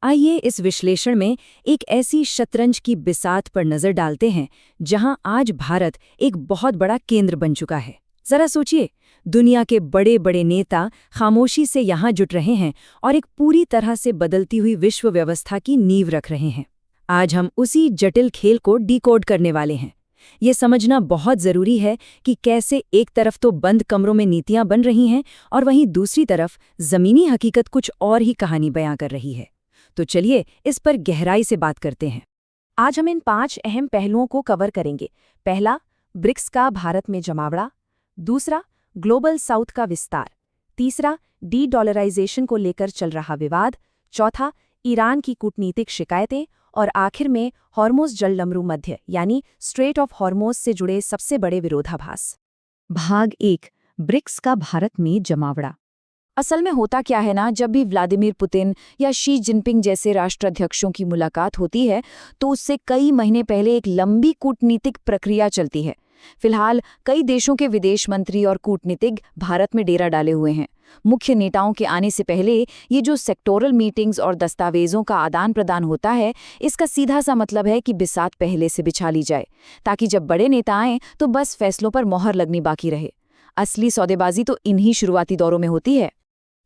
आइए इस विश्लेषण में एक ऐसी शतरंज की बिसात पर नजर डालते हैं जहां आज भारत एक बहुत बड़ा केंद्र बन चुका है। जरा सोचिए, दुनिया के बड़े बड़े नेता खामोशी से यहां जुट रहे हैं और एक पूरी तरह से बदलती हुई विश्व व्यवस्था की नींव रख रहे हैं। आज हम उसी जटिल खेल को डिकोड करने वाले हैं। ये समझना बहुत जरूरी है कि कैसे एक तरफ तो बंद कमरों में नीतियां बन रही हैं और वहीं दूसरी तरफ जमीनी हकीकत कुछ और ही कहानी बयां कर रही है। तो चलिए इस पर गहराई से बात करते हैं। आज हम इन 5 अहम पहलुओं को कवर करेंगे। पहला, ब्रिक्स का भारत में जमावड़ा। दूसरा, ग्लोबल साउथ का विस्तार। तीसरा, डी-डॉलराइजेशन को लेकर चल रहा विवाद। चौथा, ईरान की कूटनीतिक शिकायतें। और आखिर में हॉर्मोज जलडमरू मध्य यानी स्ट्रेट ऑफ हॉर्मोज से जुड़े सबसे बड़े विरोधाभास। भाग 1, ब्रिक्स का भारत में जमावड़ा। असल में होता क्या है ना, जब भी व्लादिमीर पुतिन या शी जिनपिंग जैसे राष्ट्राध्यक्षों की मुलाकात होती है तो उससे कई महीने पहले एक लंबी कूटनीतिक प्रक्रिया चलती है। फिलहाल कई देशों के विदेश मंत्री और कूटनीतिज्ञ भारत में डेरा डाले हुए हैं। मुख्य नेताओं के आने से पहले ये जो सेक्टोरल मीटिंग्स और दस्तावेजों का आदान प्रदान होता है, इसका सीधा सा मतलब है कि बिसात पहले से बिछा ली जाए, ताकि जब बड़े नेता आएं तो बस फैसलों पर मोहर लगनी बाकी रहे। असली सौदेबाजी तो इन्हीं शुरुआती दौरों में होती है।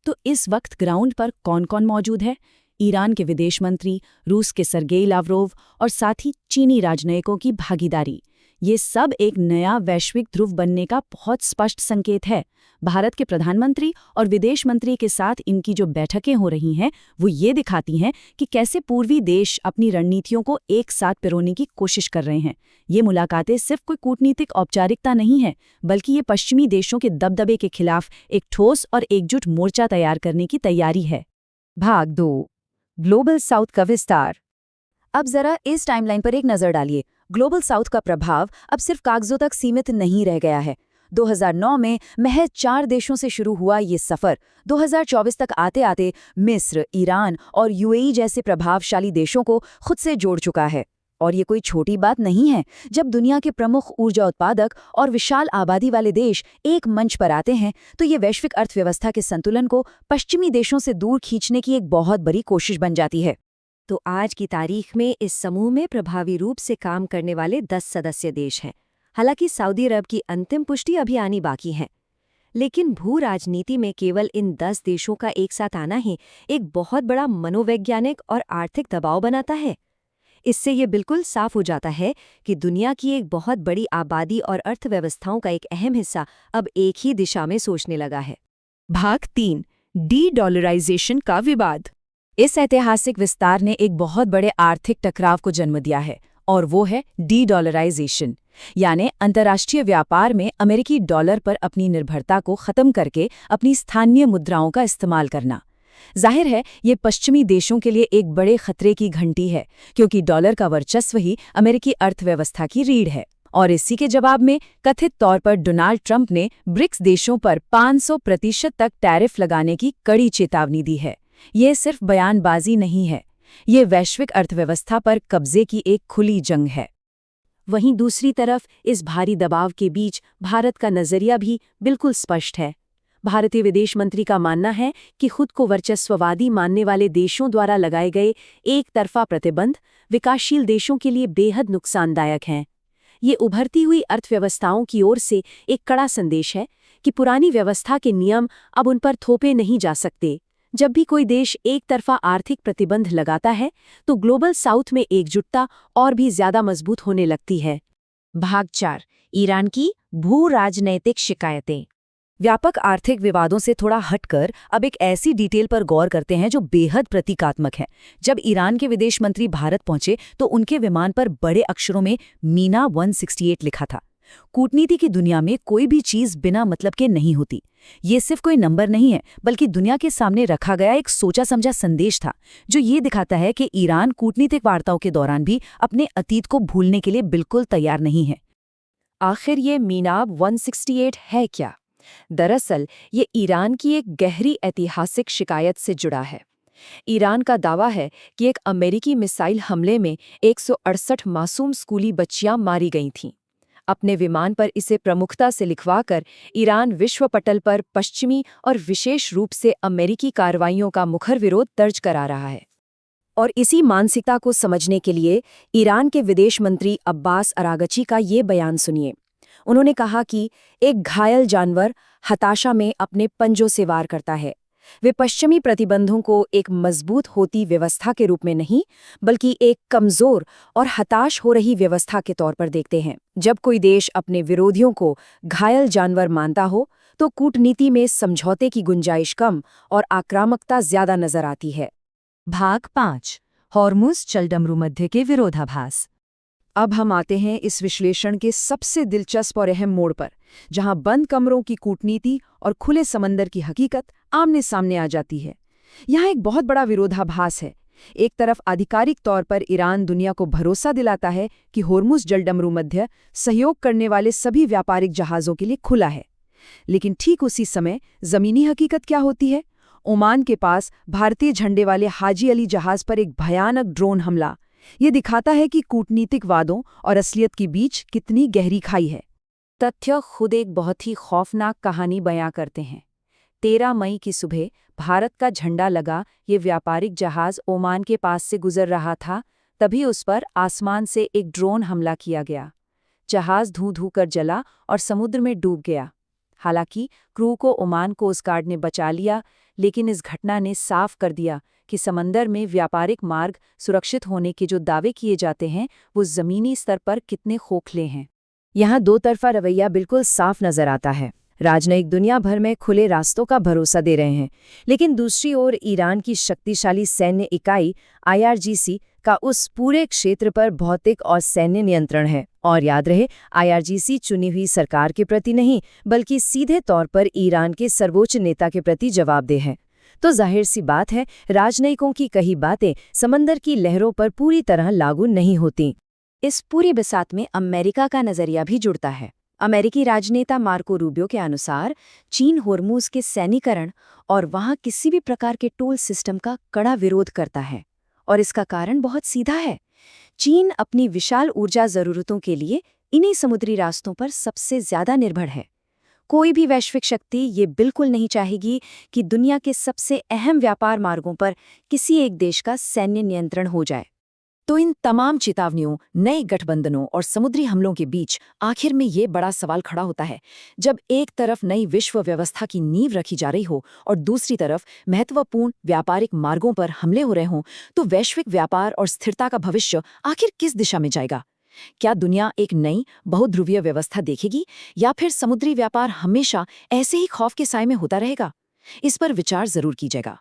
तो इस वक्त ग्राउंड पर कौन कौन मौजूद है? ईरान के विदेश मंत्री, रूस के सर्गेई लावरोव और साथ ही चीनी राजनयिकों की भागीदारी। ये सब एक नया वैश्विक ध्रुव बनने का बहुत स्पष्ट संकेत है। भारत के प्रधानमंत्री और विदेश मंत्री के साथ इनकी जो बैठकें हो रही हैं, वो ये दिखाती हैं कि कैसे पूर्वी देश अपनी रणनीतियों को एक साथ पिरोने की कोशिश कर रहे हैं। ये मुलाकातें सिर्फ कोई कूटनीतिक औपचारिकता नहीं है, बल्कि ये पश्चिमी देशों के दबदबे के खिलाफ एक ठोस और एकजुट मोर्चा तैयार करने की तैयारी है। भाग 2, ग्लोबल साउथ का विस्तार। अब जरा इस टाइमलाइन पर एक नजर डालिए। ग्लोबल साउथ का प्रभाव अब सिर्फ कागजों तक सीमित नहीं रह गया है। 2009 में महज 4 देशों से शुरू हुआ ये सफर 2024 तक आते आते मिस्र, ईरान और यूएई जैसे प्रभावशाली देशों को खुद से जोड़ चुका है। और ये कोई छोटी बात नहीं है। जब दुनिया के प्रमुख ऊर्जा उत्पादक और विशाल आबादी वाले देश एक मंच पर आते हैं तो ये वैश्विक अर्थव्यवस्था के संतुलन को पश्चिमी देशों से दूर खींचने की एक बहुत बड़ी कोशिश बन जाती है। तो आज की तारीख में इस समूह में प्रभावी रूप से काम करने वाले 10 सदस्य देश हैं। हालांकि सऊदी अरब की अंतिम पुष्टि अभी आनी बाकी है, लेकिन भू राजनीति में केवल इन 10 देशों का एक साथ आना ही एक बहुत बड़ा मनोवैज्ञानिक और आर्थिक दबाव बनाता है। इससे ये बिल्कुल साफ हो जाता है कि दुनिया की एक बहुत बड़ी आबादी और अर्थव्यवस्थाओं का एक अहम हिस्सा अब एक ही दिशा में सोचने लगा है। भाग 3, डी-डॉलराइजेशन का विवाद। इस ऐतिहासिक विस्तार ने एक बहुत बड़े आर्थिक टकराव को जन्म दिया है, और वो है डी-डॉलराइजेशन, यानी अंतर्राष्ट्रीय व्यापार में अमेरिकी डॉलर पर अपनी निर्भरता को खत्म करके अपनी स्थानीय मुद्राओं का इस्तेमाल करना। जाहिर है ये पश्चिमी देशों के लिए एक बड़े खतरे की घंटी है, क्योंकि डॉलर का वर्चस्व ही अमेरिकी अर्थव्यवस्था की रीढ़ है। और इसी के जवाब में कथित तौर पर डोनाल्ड ट्रंप ने ब्रिक्स देशों पर 500% तक टैरिफ लगाने की कड़ी चेतावनी दी है। ये सिर्फ बयानबाजी नहीं है, ये वैश्विक अर्थव्यवस्था पर कब्जे की एक खुली जंग है। वहीं दूसरी तरफ इस भारी दबाव के बीच भारत का नजरिया भी बिल्कुल स्पष्ट है। भारतीय विदेश मंत्री का मानना है कि खुद को वर्चस्ववादी मानने वाले देशों द्वारा लगाए गए एक तरफा प्रतिबंध विकासशील देशों के लिए बेहद नुकसानदायक हैं। ये उभरती हुई अर्थव्यवस्थाओं की ओर से एक कड़ा संदेश है कि पुरानी व्यवस्था के नियम अब उन पर थोपे नहीं जा सकते। जब भी कोई देश एक तरफा आर्थिक प्रतिबंध लगाता है तो ग्लोबल साउथ में एकजुटता और भी ज्यादा मजबूत होने लगती है। भाग 4, ईरान की भू राजनैतिक शिकायतें। व्यापक आर्थिक विवादों से थोड़ा हटकर अब एक ऐसी डिटेल पर गौर करते हैं जो बेहद प्रतीकात्मक है। जब ईरान के विदेश मंत्री भारत पहुंचे तो उनके विमान पर बड़े अक्षरों में मीना 168 लिखा था। कूटनीति की दुनिया में कोई भी चीज बिना मतलब के नहीं होती। ये सिर्फ कोई नंबर नहीं है, बल्कि दुनिया के सामने रखा गया एक सोचा समझा संदेश था, जो ये दिखाता है कि ईरान कूटनीतिक वार्ताओं के दौरान भी अपने अतीत को भूलने के लिए बिल्कुल तैयार नहीं है। आखिर ये मीनाब 168 है क्या? दरअसल ये ईरान की एक गहरी ऐतिहासिक शिकायत से जुड़ा है। ईरान का दावा है कि एक अमेरिकी मिसाइल हमले में 168 मासूम स्कूली बच्चियां मारी गई थीं। अपने विमान पर इसे प्रमुखता से लिखवाकर ईरान विश्व पटल पर पश्चिमी और विशेष रूप से अमेरिकी कार्रवाइयों का मुखर विरोध दर्ज करा रहा है। और इसी मानसिकता को समझने के लिए ईरान के विदेश मंत्री अब्बास अरागची का ये बयान सुनिए। उन्होंने कहा कि एक घायल जानवर हताशा में अपने पंजों से वार करता है। वे पश्चिमी प्रतिबंधों को एक मजबूत होती व्यवस्था के रूप में नहीं, बल्कि एक कमजोर और हताश हो रही व्यवस्था के तौर पर देखते हैं। जब कोई देश अपने विरोधियों को घायल जानवर मानता हो, तो कूटनीति में समझौते की गुंजाइश कम और आक्रामकता ज्यादा नजर आती है। भाग 5 हॉर्मुज़ जलडमरू मध्य के विरोधाभास। अब हम आते हैं इस विश्लेषण के सबसे दिलचस्प और अहम मोड़ पर, जहां बंद कमरों की कूटनीति और खुले समंदर की हकीकत आमने सामने आ जाती है। यहाँ एक बहुत बड़ा विरोधाभास है। एक तरफ आधिकारिक तौर पर ईरान दुनिया को भरोसा दिलाता है कि हॉर्मुज़ जलडमरू मध्य सहयोग करने वाले सभी व्यापारिक जहाज़ों के लिए खुला है, लेकिन ठीक उसी समय जमीनी हकीकत क्या होती है? ओमान के पास भारतीय झंडे वाले हाजी अली जहाज पर एक भयानक ड्रोन हमला। ये दिखाता है कि कूटनीतिक वादों और असलियत के बीच कितनी गहरी खाई है। तथ्य खुद एक बहुत ही खौफनाक कहानी बयां करते हैं। 13 मई की सुबह भारत का झंडा लगा ये व्यापारिक जहाज ओमान के पास से गुजर रहा था, तभी उस पर आसमान से एक ड्रोन हमला किया गया। जहाज धूं-धूं कर जला और समुद्र में डूब गया। हालांकि क्रू को ओमान कोस्ट गार्ड ने बचा लिया, लेकिन इस घटना ने साफ कर दिया कि समंदर में व्यापारिक मार्ग सुरक्षित होने के जो दावे किए जाते हैं, वो ज़मीनी स्तर पर कितने खोखले हैं। यहाँ दो तरफा रवैया बिल्कुल साफ नजर आता है। राजनयिक दुनिया भर में खुले रास्तों का भरोसा दे रहे हैं, लेकिन दूसरी ओर ईरान की शक्तिशाली सैन्य इकाई IRGC का उस पूरे क्षेत्र पर भौतिक और सैन्य नियंत्रण है। और याद रहे, IRGC चुनी हुई सरकार के प्रति नहीं, बल्कि सीधे तौर पर ईरान के सर्वोच्च नेता के प्रति जवाबदेह है। तो जाहिर सी बात है, राजनयिकों की कही बातें समंदर की लहरों पर पूरी तरह लागू नहीं होती। इस पूरी बिसात में अमेरिका का नजरिया भी जुड़ता है। अमेरिकी राजनेता मार्को रूबियो के अनुसार चीन हॉर्मुज़ के सैन्यीकरण और वहां किसी भी प्रकार के टोल सिस्टम का कड़ा विरोध करता है, और इसका कारण बहुत सीधा है। चीन अपनी विशाल ऊर्जा जरूरतों के लिए इन्हीं समुद्री रास्तों पर सबसे ज्यादा निर्भर है। कोई भी वैश्विक शक्ति ये बिल्कुल नहीं चाहेगी कि दुनिया के सबसे अहम व्यापार मार्गों पर किसी एक देश का सैन्य नियंत्रण हो जाए। तो इन तमाम चेतावनियों, नए गठबंधनों और समुद्री हमलों के बीच आखिर में ये बड़ा सवाल खड़ा होता है। जब एक तरफ नई विश्व व्यवस्था की नींव रखी जा रही हो और दूसरी तरफ महत्वपूर्ण व्यापारिक मार्गों पर हमले हो रहे हों, तो वैश्विक व्यापार और स्थिरता का भविष्य आखिर किस दिशा में जाएगा? क्या दुनिया एक नई बहुध्रुवीय व्यवस्था देखेगी, या फिर समुद्री व्यापार हमेशा ऐसे ही खौफ के साए में होता रहेगा? इस पर विचार जरूर कीजिएगा।